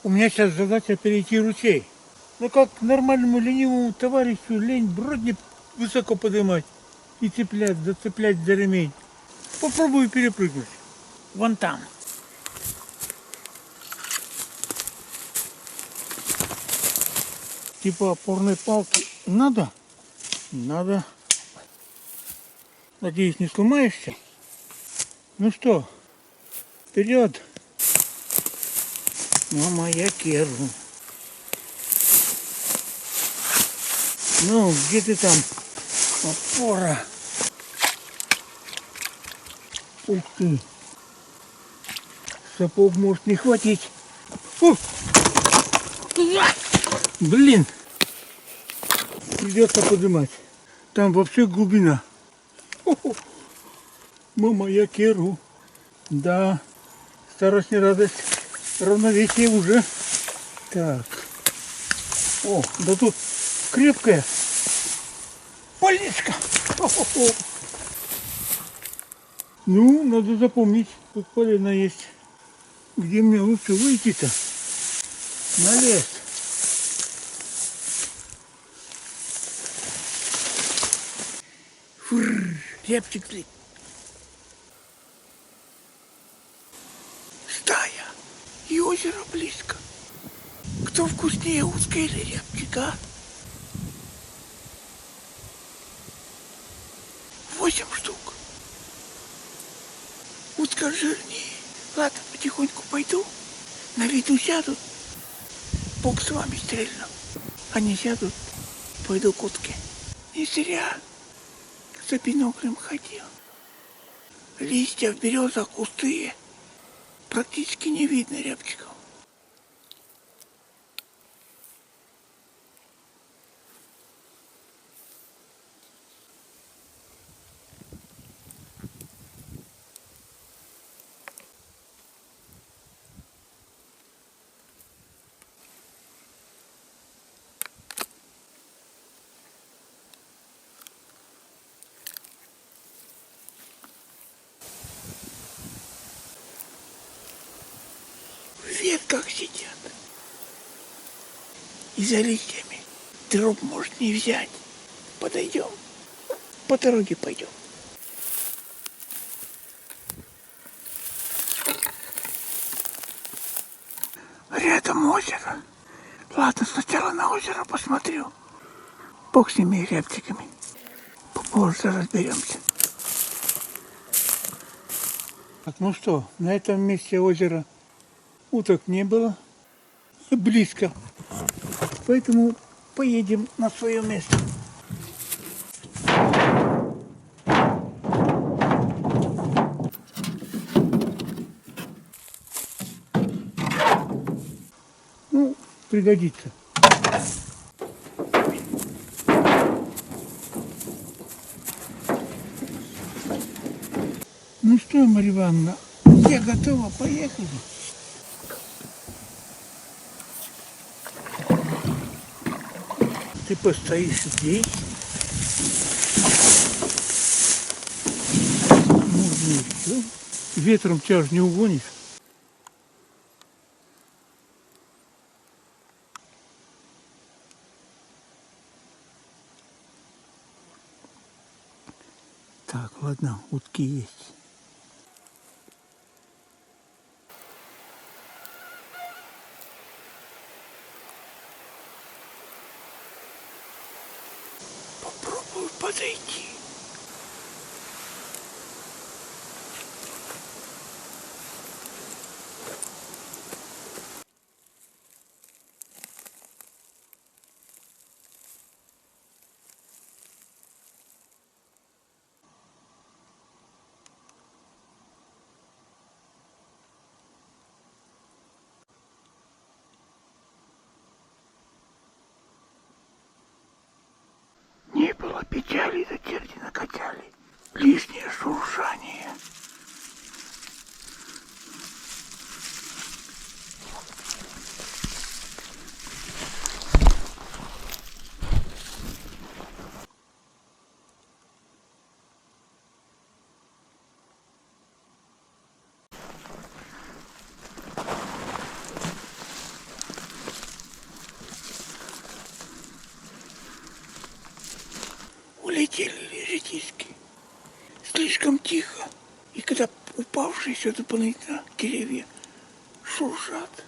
У меня сейчас задача перейти ручей. Но как нормальному ленивому товарищу лень бродни высоко поднимать и зацеплять за ремень. Попробую перепрыгнуть. Вон там. Типа опорной палки надо? Надо. Надеюсь, не сломаешься? Ну что, вперед! Мама, я керу. Ну, где ты там? Опора. Ух ты. Сапог может не хватить. Ух! Блин. Придется поднимать. Там вообще глубина. Хо-хо. Мама, я керу. Да. Старость не радость. Равновесие уже. Так. О, да тут крепкая палечка. Хо-хо-хо. Ну, надо запомнить, тут полено есть. Где мне лучше выйти-то? На лес. Фур, рябчик, блин. Стая. И озеро близко. Кто вкуснее, утка или рябчик, а? 8 штук. Утка жирнее. Ладно, потихоньку пойду. На виду сядут. Бог с вами стрельну. Они сядут, пойду к утке. Не зря за биноклем ходил. Листья в березах густые. Практически не видно рябчиков. В ветках сидят. И за листьями труп может не взять. Подойдем. По дороге пойдем. Рядом озеро. Ладно, сначала на озеро посмотрю. Бог с ними рябчиками. Попозже разберемся. Так, ну что, на этом месте озера уток не было. Близко. Поэтому поедем на свое место. Ну, пригодится. Ну что, Марья Ивановна, я готова, поехали. Ты постоишь здесь. Можно еще. Ветром тебя же не угонишь. Так, ладно, утки есть. Попробую подойти. Не было печали, зачем когда упавшие все дополнительно деревья шуршат,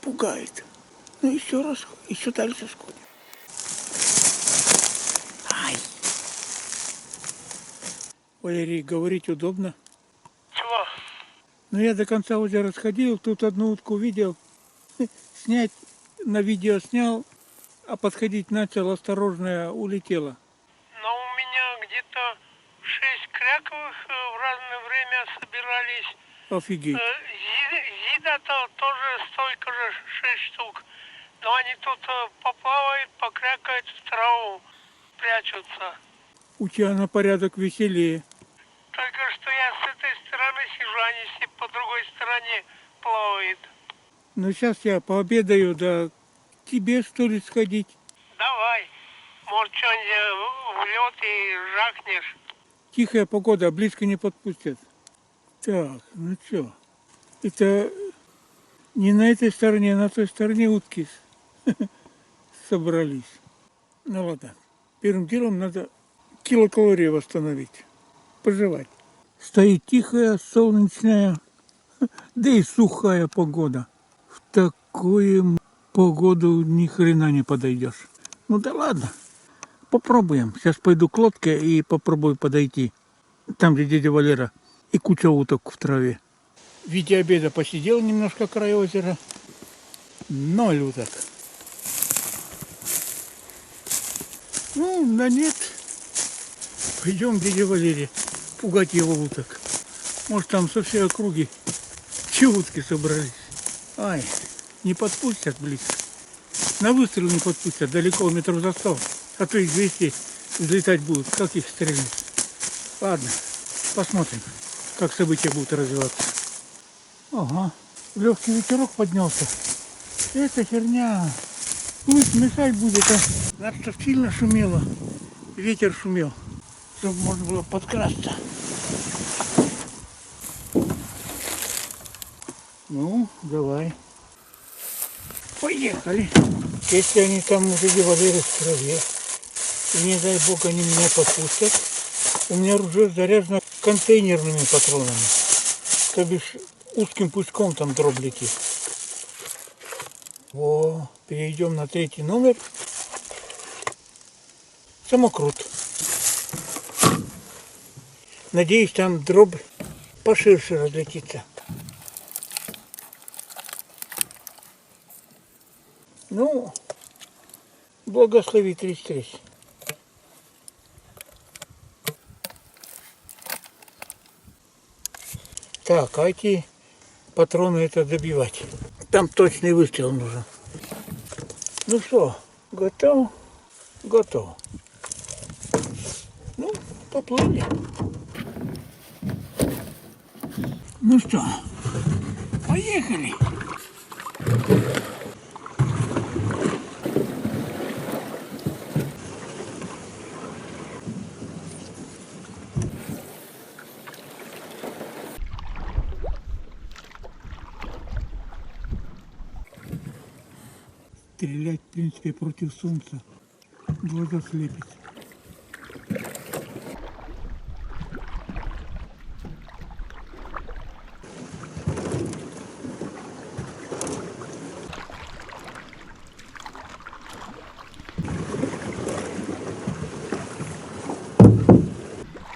пугает. Ну еще дальше сходим. Ай! Валерий, говорить удобно. Чего? Но я до конца озера сходил, тут одну утку видел. Снять на видео снял, а подходить начал, осторожно улетела. Но у меня где-то 6 кряковых в разное время собирались. Офигеть. Зида-то тоже столько же, 6 штук. Но они тут поплавают, покрякают в траву, прячутся. У тебя на порядок веселее. Только что я с этой стороны сижу, они все по другой стороне плавают. Ну сейчас я пообедаю, да тебе что ли сходить? Давай, может, что-нибудь в лед и жахнешь. Тихая погода, близко не подпустят. Так, ну что, это не на этой стороне, а на той стороне утки собрались. Ну ладно, первым делом надо килокалории восстановить, пожевать. Стоит тихая, солнечная, да и сухая погода. В такую погоду ни хрена не подойдешь. Ну да ладно, попробуем. Сейчас пойду к лодке и попробую подойти. Там, где дядя Валера, и куча уток в траве. В виде обеда посидел немножко край озера. 0 уток. Ну, да нет. Пойдем к дяде Валере пугать его уток. Может, там со всей округи че утки собрались. Ай, не подпустят близко. На выстрел не подпустят, далеко метров за 100. А то и 200 взлетать будут. Как их стрелять? Ладно, посмотрим, как события будут развиваться. Ага, легкий ветерок поднялся. Это херня. Плыть мешать будет, а? Надо, чтобы сильно шумело. Ветер шумел, чтобы можно было подкрасться. Ну, давай. Поехали. Если они там уже делали в траве, и не дай бог они меня подпустят, у меня уже заряжено контейнерными патронами. То бишь узким пучком там дробь летит. Во, перейдем на 3-й номер. Самокрут. Надеюсь, там дробь поширше разлетится. Ну, благослови 33. Так, а эти патроны это добивать. Там точный выстрел нужен. Ну что, готов? Готов. Ну, поплыли. Ну что, поехали. Стрелять, в принципе, против солнца. Глаза слепит.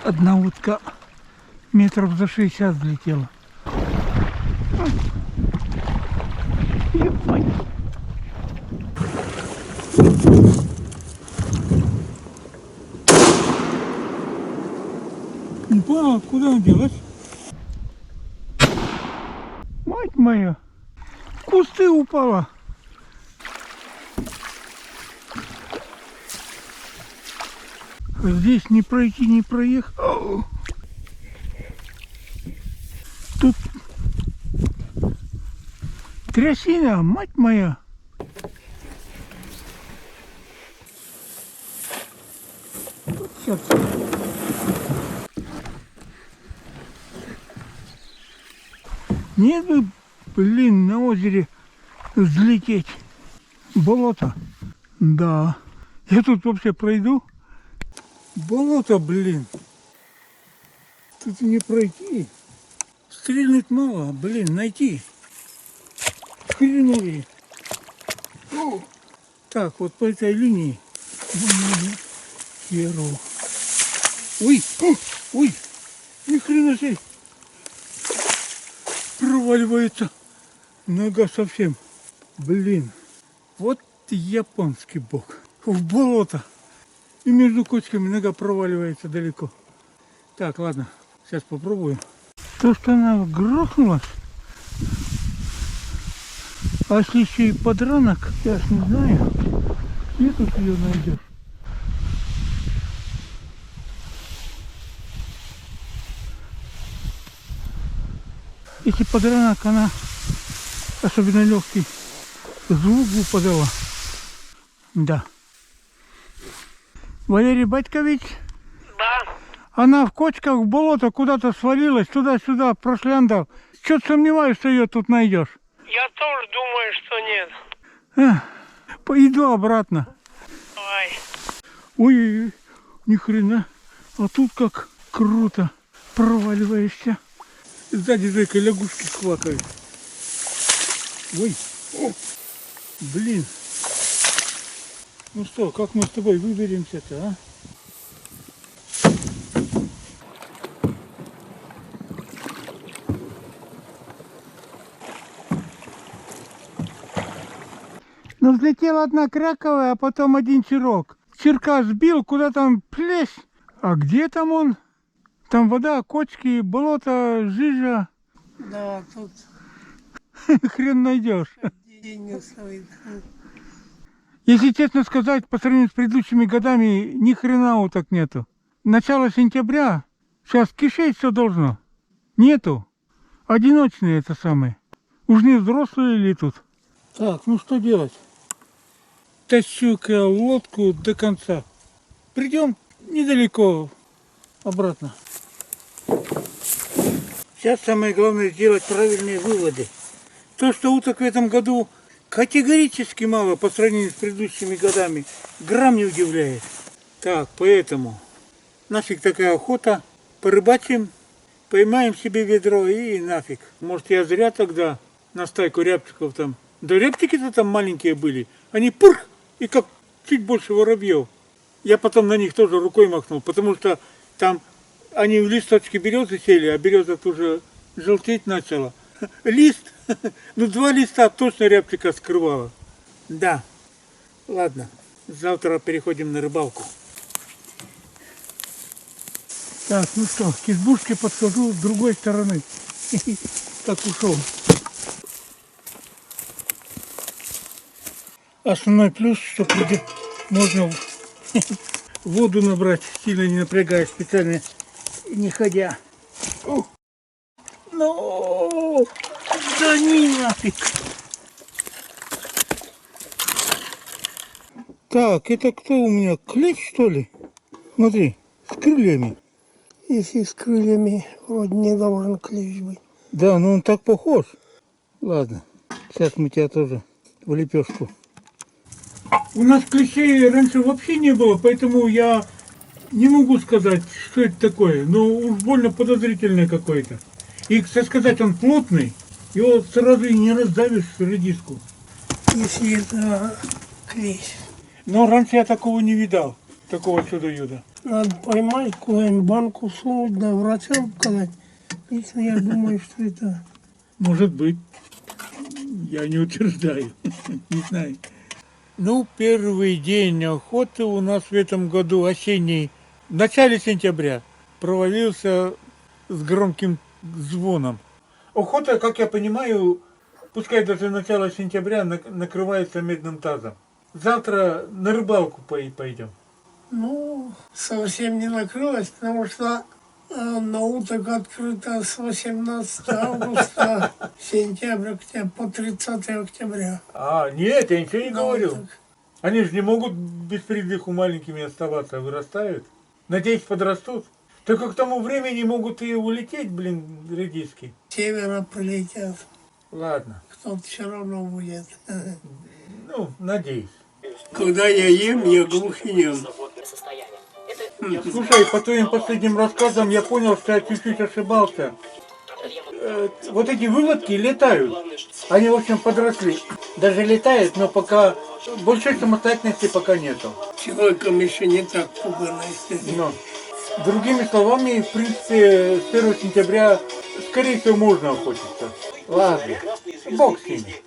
Одна утка метров за 60 взлетела. Не понял, куда она делась? Мать моя, в кусты упала. Здесь не пройти, не проехать. Тут трясина, мать моя. Сейчас. Нет бы, блин, на озере взлететь. Болото. Да. Я тут вообще пройду. Болото, блин. Тут не пройти. Стрельнуть мало, блин, найти. Хреновее. Так, вот по этой линии. Херу. Ой, ой, ни хрена себе. Проваливается. Нога совсем. Блин, вот японский бог. В болото. И между кочками нога проваливается далеко. Так, ладно, сейчас попробуем. То, что она грохнулась, а если еще и подранок, я ж не знаю, где тут ее найдешь. Если подранок, она особенно легкий звук бы подала. Да. Валерий Батькович, Да. она в кочках в болото куда-то свалилась, туда-сюда прошляндал. Чё-то сомневаюсь, что ее тут найдешь. Я тоже думаю, что нет. Пойду обратно. Давай. Ой, ни хрена. А тут как круто. Проваливаешься. Сзади зайка лягушки квакают. Ой, о, блин. Ну что, как мы с тобой выберемся-то, а? Ну, взлетела одна кряковая, а потом один черок. Черка сбил, куда там плещ. А где там он? Там вода, кочки, болото, жижа. Да, тут Хрен найдешь. денег стоит. Если честно сказать, по сравнению с предыдущими годами, ни хрена уток нету. Начало сентября, сейчас кишеть все должно. Нету. Одиночные это самые. Уж не взрослые ли тут? Так, ну что делать? Тащу-ка лодку до конца. Придем недалеко обратно. Сейчас самое главное сделать правильные выводы. То, что уток в этом году категорически мало по сравнению с предыдущими годами, грамм не удивляет. Так, поэтому нафиг такая охота. Порыбачим, поймаем себе ведро и нафиг. Может, я зря тогда на стайку рябчиков там. Да рябчики-то там маленькие были. Они пурх, и как чуть больше воробьев. Я потом на них тоже рукой махнул, потому что там они в листочке березы сели, а береза уже желтеть начала. Лист, ну 2 листа точно рябчика скрывала. Да, ладно, завтра переходим на рыбалку. Так, ну что, к избушке подхожу с другой стороны. Так ушел. Основной плюс, что можно воду набрать, сильно не напрягаясь, специально не ходя. Ну, да не нафиг. Так, это кто у меня? Клещ, что ли? Смотри, с крыльями. Если с крыльями, вроде не должен клещ быть. Да, ну он так похож. Ладно, сейчас мы тебя тоже в лепешку. У нас клещей раньше вообще не было, поэтому я не могу сказать, что это такое. Но уж больно подозрительное какое-то. И, кстати сказать, он плотный, его сразу и не раздавишь редиску. Если это клещ. Но раньше я такого не видал, такого чудо-юда. Надо поймать, куда-нибудь банку сунуть, да врачам показать. Лично я думаю, что это... Может быть. Я не утверждаю. Не знаю. Ну, первый день охоты у нас в этом году осенний, в начале сентября, провалился с громким звоном. Охота, как я понимаю, пускай даже начало сентября, накрывается медным тазом. Завтра на рыбалку пойдем. Ну, совсем не накрылось, потому что на уток открыто с 18 августа, сентября, по 30 октября. А, нет, я ничего не На говорил. уток. Они же не могут без придыху маленькими оставаться, вырастают. Надеюсь, подрастут. Только к тому времени могут и улететь, блин, редиски. С севера прилетят. Ладно, Кто-то все равно будет. ну, надеюсь. Когда я ем, я глухий. Слушай, по твоим последним рассказам я понял, что я чуть-чуть ошибался. вот эти выводки летают. Они, в общем, подросли. Даже летают, но пока большой самостоятельности пока нету. Человеком еще не так пугано, естественно. Но, другими словами, в принципе, с 1 сентября, скорее всего, можно охотиться. Ладно, бог с ними.